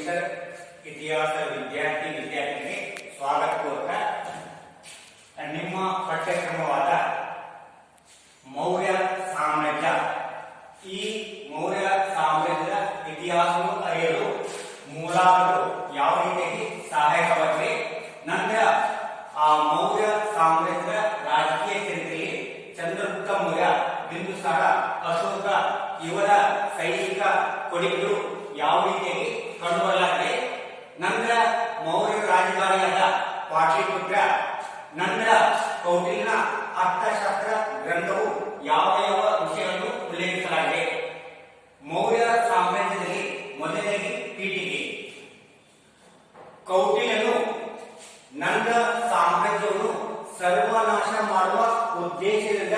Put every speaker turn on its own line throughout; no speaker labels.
Semester ಇತಿಹಾಸ ವಿದ್ಯಾರ್ಥಿಗಳಿಗೆ ಸ್ವಾಗತ ಕೋರ್ತ ನಿಮ್ಮ ಪಠ್ಯಕ್ರಮವಾದ ಮೌರ್ಯ ಸಾಮ್ರಾಜ್ಯ. ಈ ಮೌರ್ಯ ಸಾಮ್ರಾಜ್ಯದ ಇತಿಹಾಸವನ್ನು ಅರಿಯಲು ಮೂಲಾಧಾರಗಳು ಯಾವ ರೀತಿಯಾಗಿ ಸಹಾಯಕವಾಗಿವೆ, ನಂತರ ಆ ಮೌರ್ಯ ಸಾಮ್ರಾಜ್ಯದ ರಾಜಕೀಯ ಚರಿತ್ರೆಯಲ್ಲಿ ಚಂದ್ರಗುಪ್ತ ಮೌರ್ಯ, ಬಿಂದುಸಾರ, ಅಶೋಕ ಇವರ ಸೈನಿಕ ಕೊಡುಗೆಗಳು ಯಾವ ರೀತಿಯಾಗಿ ಕಂಡುಬರಲಾಗಿದೆ, ನಂತರ ಮೌರ್ಯ ರಾಜಧಾನಿಯಾದ ಪಾಟಲಿಪುತ್ರ, ನಂತರ ಕೌಟಿಲ್ಯನ ಅರ್ಥಶಾಸ್ತ್ರ ಗ್ರಂಥವು ಯಾವ ಯಾವ ವಿಷಯವನ್ನು ಉಲ್ಲೇಖಿಸಲಾಗಿದೆ. ಮೌರ್ಯ ಸಾಮ್ರಾಜ್ಯದಲ್ಲಿ ಮೊದಲನೇದಾಗಿ ಪೀಠಿಕೆ. ಕೌಟಿಲ್ಯನು ನನ್ನ ಸಾಮ್ರಾಜ್ಯವನ್ನು ಸರ್ವನಾಶ ಮಾಡುವ ಉದ್ದೇಶದಿಂದ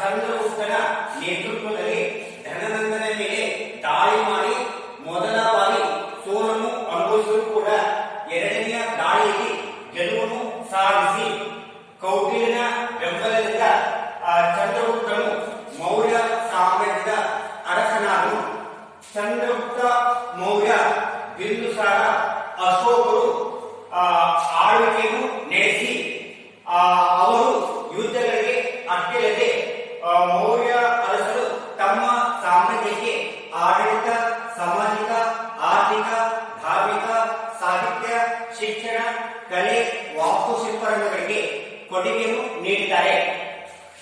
ಚಂದ್ರಗುಪ್ತನ ನೇತೃತ್ವದಲ್ಲಿ ಧನನಂದನ ಮೇಲೆ ದಾಳಿ ಮಾಡಿ ಮೊದಲ ಬಾರಿ ಸೋಲನ್ನು ಅನುಭವಿಸಿದರೂ ಕೂಡ ಎರಡನೆಯ ದಾಳಿಯಲ್ಲಿ ಗೆಲುವನ್ನು ಸಾಧಿಸಿ ಕೌಟಿಲ್ಯನ ಬೆಂಬಲದಿಂದ ಚಂದ್ರಗುಪ್ತನು ಮೌರ್ಯ ಸಾಮ್ರಾಜ್ಯದ ಅರಸನಾದನು. ಚಂದ್ರಗುಪ್ತ ಮೌರ್ಯ, ಬಿಂದುಸಾರ, ಅಶೋಕರು ಆಳ್ವಿಕೆಯನ್ನು ನಡೆಸಿ ಅವರು ಯುದ್ಧಗಳಿಗೆ ಅಷ್ಟೇ ಮೌರ್ಯ ಅರಸರು ತಮ್ಮ ಸಾಮ್ರಾಜ್ಯಕ್ಕೆ ಆಡಳಿತ, ಸಾಮಾಜಿಕ, ಆರ್ಥಿಕ, ಧಾರ್ಮಿಕ, ಸಾಹಿತ್ಯ, ಶಿಕ್ಷಣ, ಕಲೆ, ವಾಸ್ತುಶಿಲ್ಪರಂಗಗಳಿಗೆ ಕೊಡುಗೆಯನ್ನು ನೀಡಿದ್ದಾರೆ.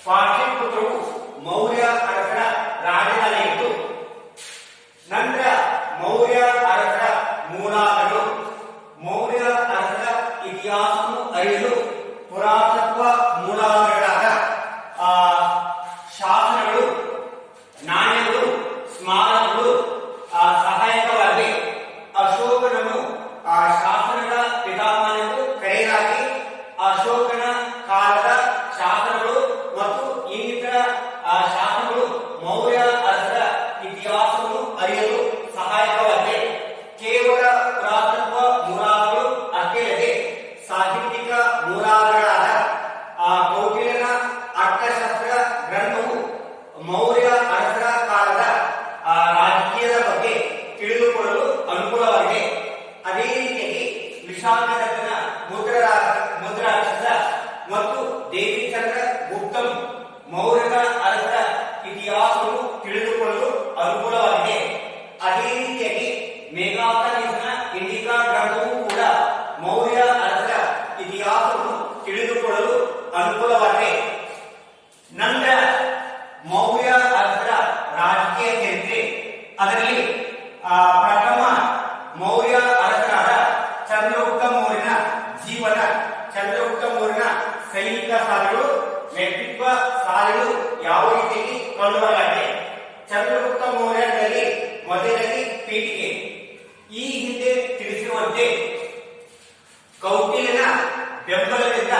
ಪಾಟಲಿಪುತ್ರವು ಮೌರ್ಯ ಅರಸರ ರಾಜಧಾನಿಯಿತ್ತು. ನಂತರ ಮೌರ್ಯ ಅರಸರ ಮೂಲಾಧಾರಗಳು. ಮೌರ್ಯ ಅರಸರ ಇತಿಹಾಸವನ್ನು ಅರಿಯಲು ಪುರಾತತ್ವ ಮೂಲಾಧಾರಗಳಾದ ಶಾಸನಗಳು, ನಾಣ್ಯಗಳು, ಸ್ಮಾರಕಗಳು ಸಹಾಯಕವಾಗಿ ಅಶೋಕನನ್ನು ಶಾಸನಗಳ ಪಿತಾಮಹನೆಂದು ಕರೆಯಲಾಗಿ ಅಶೋಕನ ಕಾಲದ ಶಾಸನಗಳು ಮತ್ತು ಇನ್ನಿತರ ಶಾಸನಗಳು ಮೌರ್ಯ ಅರಸರ ಇತಿಹಾಸವನ್ನು ಅರಿಯಲು ಸಹಾಯಕವಾಗಿದೆ. ಕೇವಲ ಪುರಾತತ್ವ ಮೂಲಾಧಾರಗಳು ಅಷ್ಟೇ ಅಲ್ಲದೆ ಸಾಹಿತ್ಯಿಕ ಮೂಲಾಧಾರಗಳಾದ ಕೌಟಿಲ್ಯನ ಅರ್ಥಶಾಸ್ತ್ರ ಗ್ರಂಥವು ಮೌರ್ಯ ಅರಸರ ಕಾಲದ ರಾಜಕೀಯದ ಬಗ್ಗೆ ತಿಳಿದುಕೊಳ್ಳಲು ಅನುಕೂಲವಾಗಿದೆ. ಅದೇ ರೀತಿಯಾಗಿ ವಿಶಾಖದತ್ತನ ಮುದ್ರಾಕ್ಷಸ ಮತ್ತು ದೇವಿಚಂದ್ರ ಗುಪ್ತನು ಮೌರ್ಯರ ಅರಸರ ಇತಿಹಾಸವನ್ನು ತಿಳಿದುಕೊಳ್ಳಲು ಅನುಕೂಲವಾಗಿದೆ. ಅದೇ ರೀತಿಯಾಗಿ ಮೇಘಾತನಿಸನ ಇಂಡಿಕಾ ಗ್ರಂಥವೂ ಕೂಡ ಮೌರ್ಯ ಅರಸರ ಇತಿಹಾಸವನ್ನು ತಿಳಿದುಕೊಳ್ಳಲು ಅನುಕೂಲವಾಗಿದೆ. ನಂತರ ಮೌರ್ಯ ಅರಸರ ರಾಜಕೀಯ ಚರಿತ್ರೆ. ಅದರಲ್ಲಿ ಪ್ರಥಮ ಮೌರ್ಯ ಅರಸರಾದ ಚಂದ್ರಗುಪ್ತ ಮೌರ್ಯನ ಜೀವನ, ಚಂದ್ರಗುಪ್ತ ಮೌರ್ಯನ ಸೈನಿಕ ಸಾಲೆಗಳು, ವ್ಯಕ್ತಿತ್ವ ಸಾಲೆಗಳು ಯಾವ ರೀತಿಯಾಗಿ ಕಂಡುಬರಲಾಗಿದೆ. ಚಂದ್ರಗುಪ್ತ ಮೌರ್ಯನಲ್ಲಿ ಮೊದಲಾಗಿ ಪೀಠಿಕೆ. ಈ ಹಿಂದೆ ತಿಳಿಸಿರುವಂತೆ ಕೌಟಿಲ್ಯನ ಬೆಂಬಲದಿಂದ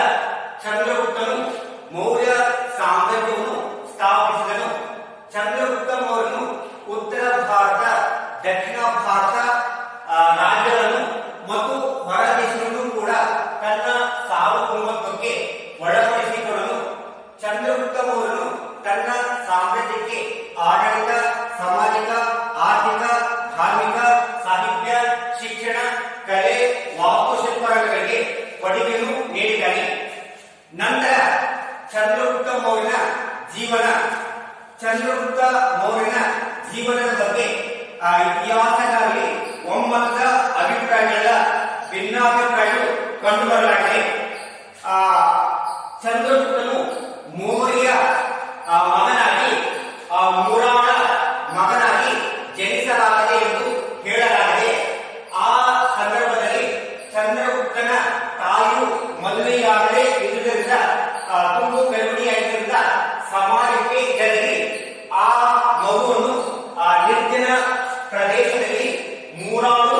ಚಂದ್ರಗುಪ್ತನು ಮೌರ್ಯ ಸಾಮ್ರಾಜ್ಯವನ್ನು ಸ್ಥಾಪಿಸಿದನು. ಚಂದ್ರಗುಪ್ತ ಮೌರ್ಯನು ಉತ್ತರ ಭಾರತ, ದಕ್ಷಿಣ ಭಾರತ ರಾಜ್ಯಗಳನ್ನು ಮತ್ತು ಹೊರ ದೇಶಗಳನ್ನು ಕೂಡ ತನ್ನ ಸಾರ್ವಭೌಮತ್ವಕ್ಕೆ ಒಳಪಡಿಸಿಕೊಂಡನು. ಚಂದ್ರಗುಪ್ತ ಮೌರ್ಯನು ತನ್ನ ಸಾಮ್ರಾಜ್ಯಕ್ಕೆ ಆಡಳಿತ, ಸಾಮಾಜಿಕ, ಆರ್ಥಿಕ, ಧಾರ್ಮಿಕ, ಸಾಹಿತ್ಯ, ಶಿಕ್ಷಣ, ಕಲೆ, ವಾಸ್ತುಶಿಲ್ಪರಂಗಗಳಿಗೆ ಕೊಡುಗೆಯನ್ನು ನೀಡಿದ್ದಾನೆ. ನಂತರ ಚಂದ್ರಗುಪ್ತ ಮೌರ್ಯನ ಜೀವನ. ಚಂದ್ರಗುಪ್ತ ಮೌರ್ಯನ ಜೀವನದ ಬಗ್ಗೆ ಇತಿಹಾಸಗಳಲ್ಲಿ ಒಮ್ಮತದ ಅಭಿಪ್ರಾಯಗಳ ಭಿನ್ನಾಭಿಪ್ರಾಯಗಳು ಕಂಡುಬರಲಾಗಿದೆ. ಚಂದ್ರಗುಪ್ತನು ಮೌರ್ಯ ಮಗನಾಗಿ, ಮುರಾಳ ಮಗನಾಗಿ ಜನಿಸಲಾಗದೆ ಎಂದು ಹೇಳಲಾಗಿದೆ. ಆ ಸಂದರ್ಭದಲ್ಲಿ ಚಂದ್ರಗುಪ್ತನ ತಾಯಿಯು ಮದುವೆಯಾಗದೆ ಇರುವುದರಿಂದ, ತುಂಬು ಗರ್ಭಿಣಿಯಾಗಿದ್ದರಿಂದ ಸಮಾಜಕ್ಕೆ ಜರುಗಿ ಆ ಮಗುವನ್ನು ನಿರ್ಜನ ಪ್ರದೇಶದಲ್ಲಿ ಮೂರಾಳು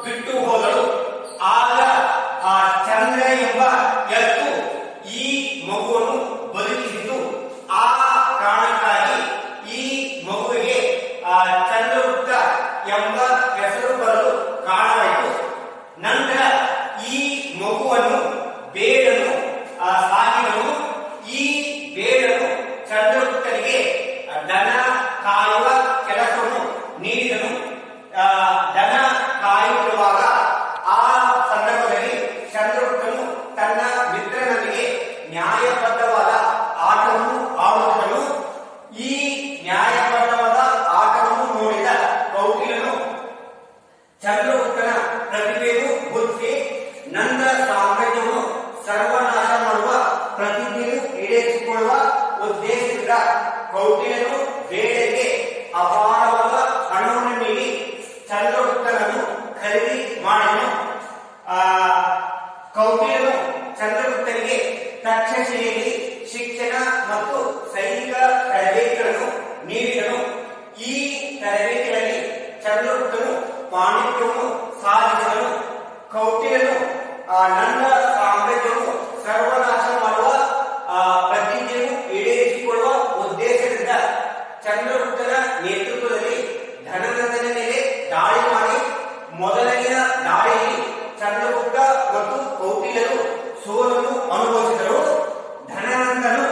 ಬಿಟ್ಟು ಹೋದಳು. ಆಗ ಚಂದ್ರ ಎಂಬ ಎತ್ತು ಈ ಮಗುವನ್ನು ಬದುಕಿಸಿತು. ಆ ಕಾರಣಕ್ಕಾಗಿ ಈ ಮಗುವಿಗೆ ಚಂದ್ರಗುಪ್ತ ಎಂಬ ಹೆಸರು ಬರಲು ಕಾರಣವಾಯಿತು. ನಂತರ ಈ ಮಗುವನ್ನು ಬೇಡನು ಸಾಕಿದನು. ಈ ಬೇಡನು ಚಂದ್ರಗುಪ್ತನಿಗೆ ದನ ಕಾಯುವ ಕೆಲಸವನ್ನು ನೀಡಿದನು. ದನ ಕಾಯುವ ಚಂದ್ರಗುಪ್ತನ ಪ್ರತಿಭೆಯು ಬುದ್ಧಿ ನಂತರ ಸಾಮ್ರಾಜ್ಯವನ್ನು ಸರ್ವನಾಶ ಮಾಡುವ ಪ್ರತಿಜ್ಞೆಯನ್ನು ಈಡೇರಿಸಿಕೊಳ್ಳುವ ಉದ್ದೇಶದಿಂದ ಕೌಟಿಲ್ಯನು ಬೇಡರಿಗೆ ಅಪಾರವಾದ ಹಣವನ್ನು ನೀಡಿ ಚಂದ್ರಗುಪ್ತನನ್ನು ಖರೀದಿ ಮಾಡಿದನು. ಕೌಟಿಲ್ಯನು ಚಂದ್ರಗುಪ್ತನಿಗೆ ತಕ್ಷಶಿಲೆಯಲ್ಲಿ ಶಿಕ್ಷಣ ಮತ್ತು ಸೈನಿಕ ತರಬೇತಿಗಳನ್ನು ನೀಡಿದನು. ಈ ತರಬೇತಿಗಳಲ್ಲಿ ಚಂದ್ರಗುಪ್ತನು ಪಾಂಡಿತ್ಯವನ್ನು ಸಾಧಿಸಿದನು. ಕೌಟಿಲ್ಯನು ನನ್ನ ಸಾಮ್ರಾಜ್ಯವನ್ನು ಸರ್ವನಾಶ ಮಾಡುವ ಪ್ರತಿಜ್ಞೆಯನ್ನು ಈಡೇರಿಸಿಕೊಳ್ಳುವ ಉದ್ದೇಶದಿಂದ ಚಂದ್ರಗುಪ್ತನ ನೇತೃತ್ವದಲ್ಲಿ ಧನನಂದನ ಮೇಲೆ ದಾಳಿ ಮಾಡಿ ಮೊದಲನೆಯ ದಾಳಿಯಲ್ಲಿ ಚಂದ್ರಗುಪ್ತ ಮತ್ತು ಕೌಟಿಲ್ಯರು ಸೋಲನ್ನು ಅನುಭವಿಸಿದರು. ಧನನಂದನು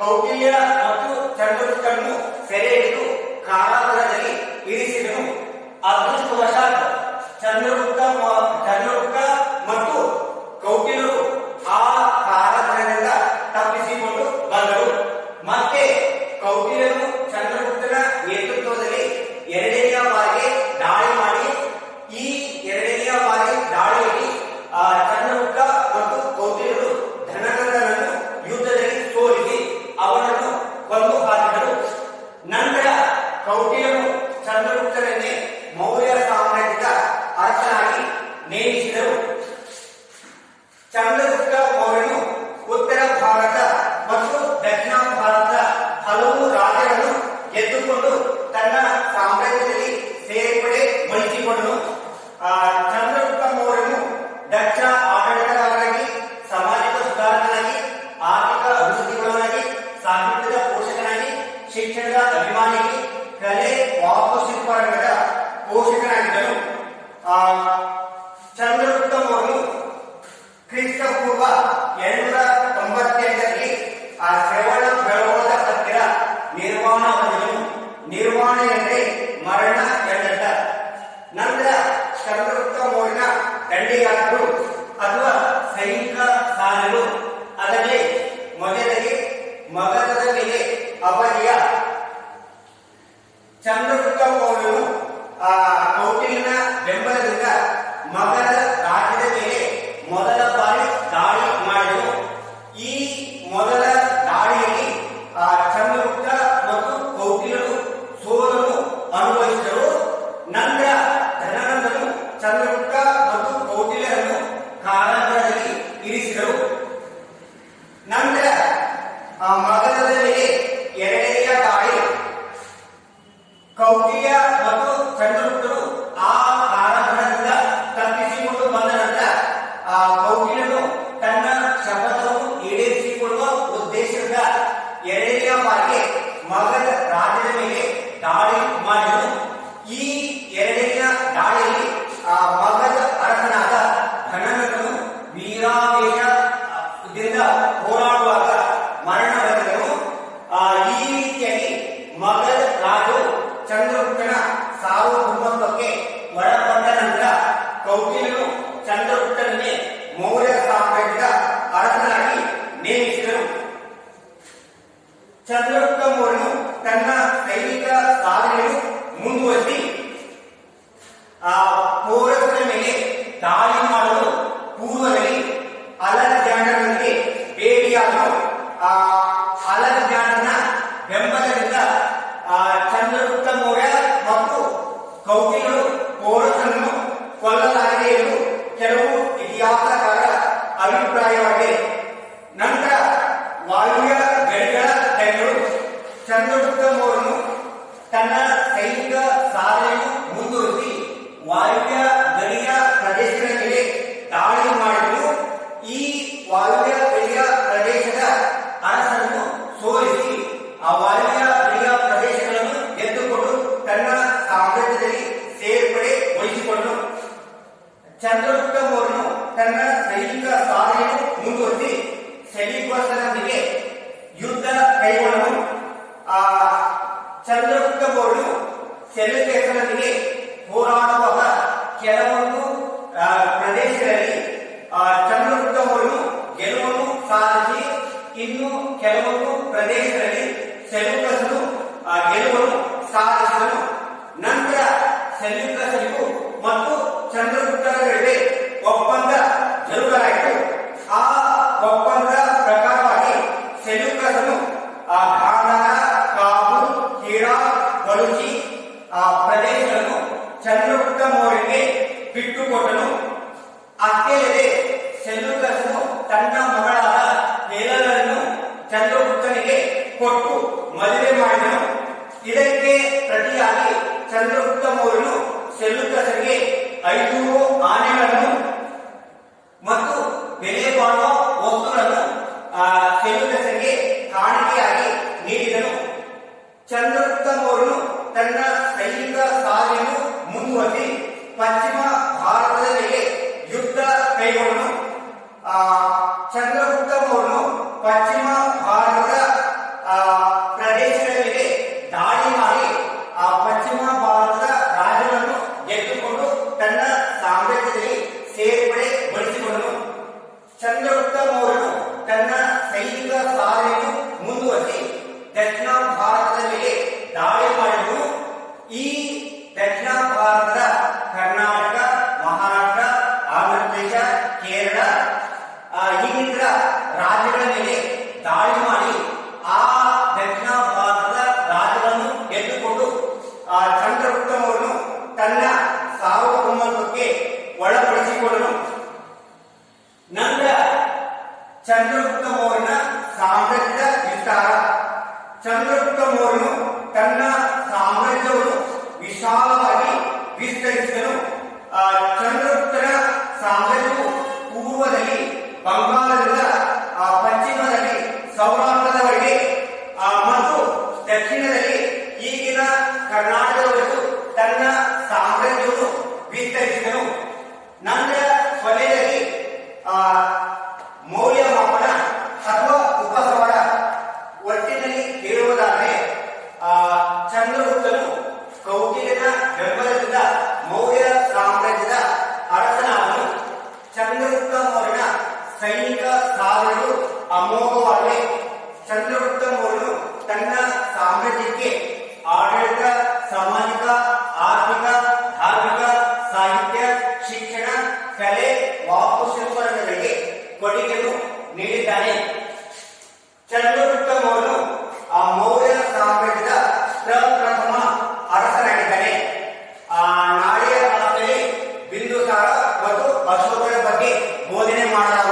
ಕೌಟಿಲ್ಯ ಮತ್ತು ಚಂದ್ರಗುಪ್ತನನ್ನು ಸೆರೆ ಹಿಡಿದು ಕಾರಾಗೃಹದಲ್ಲಿ ಇರಿಸಿದನು. ಅದೃಷ್ಟವಶಾತ್ ಚಂದ್ರಗುಪ್ತ ಮತ್ತು ಕೌಟಿಲ್ಯರು ಆ ಕಾರಾಗೃಹದಿಂದ ತಪ್ಪಿಸಿಕೊಂಡು ಬಂದರು. ಮತ್ತೆ ಕೌಟಿಲ್ಯನು ಚಂದ್ರಗುಪ್ತನ ನೇತೃತ್ವದಲ್ಲಿ ಎರಡನೆಯ ಬಾರಿಗೆ ದಾಳಿ ಮಾಡಿ ಈ ಎರಡನೆಯ ಬಾರಿ ದಾಳಿಯಲ್ಲಿ ಚಂದ್ರಗುಪ್ತ ಮತ್ತು ಕೌಟಿಲ್ಯರು ಧನನಂದನನ್ನು ಯುದ್ಧದಲ್ಲಿ ಸೋಲಿಸಿ ಅವನನ್ನು ಕೊಂದು ಹಾಕಿದರು. ನಂತರ ಕೌಟಿಲ್ಯನು ಚಂದ್ರಗುಪ್ತನನ್ನೇ ಮೌರ್ಯ ಸಾಮ್ರಾಜ್ಯದ ಅರಸನಾಗಿ ನೇಮಿಸಿದರು. ಚಂದ್ರಗುಪ್ತ ಮೌರ್ಯನು ಉತ್ತರ ಭಾರತ ಮತ್ತು ದಕ್ಷಿಣ ಭಾರತದ ಹಲವು ರಾಜ್ಯಗಳನ್ನು ಗೆದ್ದುಕೊಂಡು ತನ್ನ ಸಾಮ್ರಾಜ್ಯದಲ್ಲಿ ಸೇರ್ಪಡೆಗೊಳಿಸಿಕೊಂಡನು. ಚಂದ್ರಗುಪ್ತ ಮೌರ್ಯನು ದಕ್ಷ ಆಡಳಿತಗಾರನಾಗಿ, ಸಾಮಾಜಿಕ ಸುಧಾರಕನಾಗಿ, ಆರ್ಥಿಕ ಅಭಿವೃದ್ಧಿಗಳಾಗಿ, ಸಾಹಿತ್ಯದ ಪೋಷಕನಾಗಿ, ಶಿಕ್ಷಣದ ಅಭಿಮಾನಿಯಾಗಿ, ಕಲೆ ವಾಸ್ತುಶಿಲ್ಪರಂಗದ ಪೋಷಕನಾಗಿದ್ದನು. ಚಂದ್ರಗುಪ್ತ ಮೌರ್ಯನು ಕ್ರಿಸ್ತಪೂರ್ವ 298ರಲ್ಲಿ ಶ್ರವಣ ಬೆಳಗೊಳದ ಹತ್ತಿರ ನಿರ್ವಾಣ ಹೊಂದಿದನು. ನಿರ್ವಾಣ ಎಂದರೆ ಮರಣ ಎಂದರ್ಥ. ನಂತರ ಚಂದ್ರಗುಪ್ತ ಮೌರ್ಯನ ದಂಡಯಾತ್ರೆಗಳು ಅಥವಾ ಸೈನಿಕ ಸಾಲಗಳು ಅದರಲ್ಲಿ ಮೊದಲಿಗೆ ಮಗಧದ ಮೇಲೆ ಅಪಜಯ. ಚಂದ್ರಗುಪ್ತ ಮೌರ್ಯನು ಕೌಟಿಲ್ಯನ ಬೆಂಬಲದಿಂದ ಮಗಧ ರಾಜ್ಯದ ಮೇಲೆ ಮೊದಲ ಬಾರಿ ದಾಳಿ ಮಾಡಿದನು. ಈ ಮೊದಲ ದಾಳಿಯಲ್ಲಿ ಚಂದ್ರಗುಪ್ತ ಮತ್ತು ಕೌಟಿಲ್ಯರು ಸೋಲನ್ನು ಅನುಭವಿಸಿದರು. ನಂತರ ಧನನಂದನು ಚಂದ್ರಗುಪ್ತ ಮತ್ತು ಕೌಟಿಲ್ಯರನ್ನು ಕಾರಾಗೃಹದಲ್ಲಿ ಇರಿಸಿದರು. ನಂತರ ಮಗಧದ ಮೇಲೆ ಎರಡನೆಯ ದಾಳಿ. ಕೌಟಿಲ್ಯ ಮತ್ತು ಚಂದ್ರಗುಪ್ತರು ಆ ಕಾರಾಗೃಹದಿಂದ ತಪ್ಪಿಸಿಕೊಂಡು ಬಂದ ನಂತರ ಕೌಟಿಲ್ಯನು ತನ್ನ ಶಪಥವನ್ನು ಈಡೇರಿಸಿಕೊಳ್ಳುವ ಉದ್ದೇಶದಿಂದ ಎರಡನೆಯ ಬಾರಿಗೆ ಮಗಧ ರಾಜ್ಯದ ಮೇಲೆ ದಾಳಿ ಮಾಡಿದನು. ಈ ಎರಡನೆಯ ದಾಳಿಯಲ್ಲಿ ಮಗಧ ಅರಸನಾದ ಧನನಂದನು ವೀರಾವೇಶದಿಂದ ಹೋರಾಡುವಾಗ ಮರಣ ಹೊಂದಿದನು. ಈ ರೀತಿಯಾಗಿ ಮಗಧ ರಾಜು ಚಂದ್ರಗುಪ್ತನ ಸಾರ್ವಭೌಮತ್ವಕ್ಕೆ ಒಳಪಟ್ಟ ನಂತರ ಕೌಟಿಲ್ಯನು ಚಂದ್ರಗುಪ್ತನನ್ನೇ ಮೌರ್ಯ ಸಾಮ್ರಾಜ್ಯದ ಅರಸನಾಗಿ ನೇಮಿಸಿದರು. ಚಂದ್ರಗುಪ್ತ ಮೌರ್ಯನು ತನ್ನ ಸೈನಿಕ ಸಾಧನೆಯನ್ನು ಮುಂದುವರಿಸಿ ಪೌರಸ್ತ್ಯರ ಮೇಲೆ ದಾಳಿ ಮಾಡಲು ಪೂರ್ವದಲ್ಲಿ ಅಲೆಕ್ಸಾಂಡರ್ನೊಂದಿಗೆ ಭೇಟಿಯಾದನು. ಅಲೆಕ್ಸಾಂಡರ್ನ ಬೆಂಬಲದಿಂದ ಚಂದ್ರಗುಪ್ತ ಮೌರ್ಯ ಮತ್ತು ಕೌಟಿಲ್ಯರು ಪೌರಸ್ತ್ಯರನ್ನು ಕೊಲ್ಲಲಾಗಿದೆ ಎಂದು ಕೆಲವು ಇತಿಹಾಸಕಾರ ಅಭಿಪ್ರಾಯವಾಗಿದೆ. ನಂತರ ವಾಯುವ್ಯ ಗಡಿಗಳ ದಂಡೆಗಳು ಚಂದ್ರಗುಪ್ತ ಮೌರ್ಯನು ತನ್ನ ಸೈನಿಕ ಸಾಧನೆಯನ್ನು ಮುಂದುವರಿಸಿ ವಾಯುವ್ಯ ಗಡಿಯ ಪ್ರದೇಶಗಳ ಮೇಲೆ ದಾಳಿ ಮಾಡಿದ್ದು ಈ ವಾಯುವ್ಯ ಗಡಿಯ ಪ್ರದೇಶದ ಅರಸರನ್ನು ಸೋಲಿಸಿ ಆ ವಾಯುವ್ಯ ಗಡಿಯ ಪ್ರದೇಶಗಳನ್ನು ಗೆದ್ದುಕೊಂಡು ತನ್ನ ಸಾಮ್ರಾಜ್ಯದಲ್ಲಿ ಸೇರ್ಪಡೆಗೊಳಿಸಿಕೊಂಡನು. ಚಂದ್ರಗುಪ್ತ ಮೌರ್ಯನು ತನ್ನ ಸೈನಿಕ ಸಾಧನೆಯನ್ನು ಮುಂದುವರಿಸಿ ಸೆಲ್ಯೂಕಸರೊಂದಿಗೆ ಯುದ್ಧ ಕೈಗೊಳ್ಳಲು. ಚಂದ್ರಗುಪ್ತ ಮೌರ್ಯನು ಸೆಲ್ಯೂಕಸರೊಂದಿಗೆ ಹೋರಾಡುವಾಗ ಕೆಲವೊಂದು ಪ್ರದೇಶಗಳಲ್ಲಿ ಚಂದ್ರಗುಪ್ತ ಮೌರ್ಯನು ಗೆಲುವನ್ನು ಸಾಧಿಸಿ ಇನ್ನು ಕೆಲವೊಂದು ಪ್ರದೇಶಗಳಲ್ಲಿ ಸೆಲ್ಯೂಕಸರು ಗೆಲುವನ್ನು ಸಾಧಿಸಿದನು. ನಂತರ ಸೆಲ್ಯೂಕಸರಿಗೂ ಮತ್ತು ಚಂದ್ರಗುಪ್ತರ ನಡುವೆ ಒಪ್ಪಂದ ಜರುಗಲಾಯಿತು. ಆ ಒಪ್ಪಂದದ ಪ್ರಕಾರವಾಗಿ ಸೆಲ್ಯೂಕಸನು ಗಾಂಧಾರ, ಕಾಬೂಲ್, ಹಿರಾತ್, ಬಲೂಚಿ ಪ್ರದೇಶಗಳನ್ನು ಚಂದ್ರಗುಪ್ತ ಮೌರ್ಯನಿಗೆ ಬಿಟ್ಟುಕೊಟ್ಟನು. ಅಷ್ಟೇ ಸೆಲ್ಯೂಕಸನು ತನ್ನ ಮಗಳಾದ ಹೇಲನನ್ನು ಚಂದ್ರಗುಪ್ತನಿಗೆ ಕೊಟ್ಟು ಮದುವೆ ಮಾಡಿದನು. ಇದಕ್ಕೆ ಪ್ರತಿಯಾಗಿ ಚಂದ್ರಗುಪ್ತ ಮೌರ್ಯನು ಸೆಲ್ಯೂಕಸನಿಗೆ 500 ಆನೆಗಳನ್ನು ಮತ್ತು ಬೆಲೆ ಬಾಳುವ ವಸ್ತುಗಳನ್ನು ಸೆಲ್ಯೂಕಸನಿಗೆ ಕಾಣಿಕೆಯಾಗಿ ನೀಡಿದನು. ಚಂದ್ರಗುಪ್ತ ಮೌರ್ಯನು ತನ್ನ ಸೈನಿಕ ಸಾಧನೆಯನ್ನು ಮುಂದುವರಿಸಿ ಪಶ್ಚಿಮ ಭಾರತದ ಮೇಲೆ ಯುದ್ಧ ಕೈಗೊಂಡನು. ಚಂದ್ರಗುಪ್ತ ಮೌರ್ಯನು ಪಶ್ಚಿಮ ಭಾರತದ ಪ್ರದೇಶಗಳ ಮೇಲೆ ದಾಳಿ ಮಾಡಿ ಪಶ್ಚಿಮ ಭಾರತದ ರಾಜ್ಯಗಳನ್ನು ಗೆದ್ದುಕೊಂಡು ತನ್ನ ಸಾಮ್ರಾಜ್ಯದಲ್ಲಿ ಸೇರ್ಪಡೆಗೊಳಿಸಿಕೊಂಡನು. ಚಂದ್ರಗುಪ್ತ ಮೌರ್ಯನು ತನ್ನ ಸೈನಿಕ ಸಾಧನೆಯನ್ನು ಮುಂದುವರಿಸಿ ದಕ್ಷಿಣ ಭಾರತದ ಮೇಲೆ ದಾಳಿ ಮಾಡಿದನು. ಈ ದಕ್ಷಿಣ ಭಾರತದ ಕರ್ನಾಟಕ, ಮಹಾರಾಷ್ಟ್ರ, ಆಂಧ್ರಪ್ರದೇಶ, ಕೇರಳ ಇನ್ನಿತರ ರಾಜ್ಯಗಳ ಮೇಲೆ ದಾಳಿ ಮಾಡಿ ಆ ದಕ್ಷಿಣ ಭಾರತದ ರಾಜ್ಯಗಳನ್ನು ಗೆದ್ದುಕೊಂಡು ಚಂದ್ರಗುಪ್ತ ಮೌರ್ಯನು ತನ್ನ ಸಾರ್ವಭೌಮತ್ವಕ್ಕೆ ಒಳಪಡಿಸಿಕೊಂಡನು. ನಂತರ ಚಂದ್ರಗುಪ್ತ ಮೌರ್ಯನ ಸಾಮ್ರಾಜ್ಯದ ವಿಸ್ತಾರ. ಚಂದ್ರಗುಪ್ತ ಮೌರ್ಯನು ತನ್ನ ಸಾಮ್ರಾಜ್ಯವನ್ನು ವಿಶಾಲವಾಗಿ ವಿಸ್ತರಿಸಿದನು. ಚಂದ್ರಗುಪ್ತನ ಸಾಮ್ರಾಜ್ಯವು ಪೂರ್ವದಲ್ಲಿ ಬಂಗಾಳದಿಂದ ಪಶ್ಚಿಮದಲ್ಲಿ ಸೌರಾಷ್ಟ್ರದವರೆಗೆ ಮತ್ತು ದಕ್ಷಿಣದಲ್ಲಿ ಈಗಿನ ಕರ್ನಾಟಕದವರೆಗೂ ತನ್ನ ಸಾಮ್ರಾಜ್ಯವನ್ನು ವಿಸ್ತರಿಸಿದನು. ನಂತರ ಕೊನೆಯಲ್ಲಿ ಮೌಲ್ಯಮಾಪನ ಅಥವಾ ಉಪಸವಾಡ. ಒಟ್ಟಿನಲ್ಲಿ ಹೇಳುವುದಾದರೆ ಚಂದ್ರಗುಪ್ತನು ಕೌಟಿಲ್ಯನ ಬೆಂಬಲದಿಂದ ಮೌರ್ಯ ಸಾಮ್ರಾಜ್ಯದ ಅರಸನಾದನು. ಚಂದ್ರಗುಪ್ತ ಮೌರ್ಯನ ಸೈನಿಕ ಸಾಧನೆಗಳು ಅಮೋಘವಾಗಿವೆ. ಚಂದ್ರಗುಪ್ತ ಮೌರ್ಯನು ತನ್ನ ಸಾಮ್ರಾಜ್ಯಕ್ಕೆ ಆಡಳಿತ, ಸಾಮಾಜಿಕ, ಆರ್ಥಿಕ, ಧಾರ್ಮಿಕ, ಸಾಹಿತ್ಯ, ಶಿಕ್ಷಣ, ಕಲೆ, ವಾಸ್ತುಶಿಲ್ಪಗಳಿಗೆ ಕೊಡುಗೆಯನ್ನು ನೀಡಿದ್ದಾನೆ. ಚಂದ್ರಗುಪ್ತ ಮೌರ್ಯನು ಮೌರ್ಯ ಸಾಮ್ರಾಜ್ಯದ ಪ್ರಪ್ರಥಮ ಅರಸನಾಗಿದ್ದಾನೆ. ನಾಳೆಯ ಕ್ಲಾಸ್ನಲ್ಲಿ ಬಿಂದುಸಾರ ಮತ್ತು ಅಶೋಕರ ಬಗ್ಗೆ ಬೋಧನೆ ಮಾಡಲಾಗುತ್ತದೆ.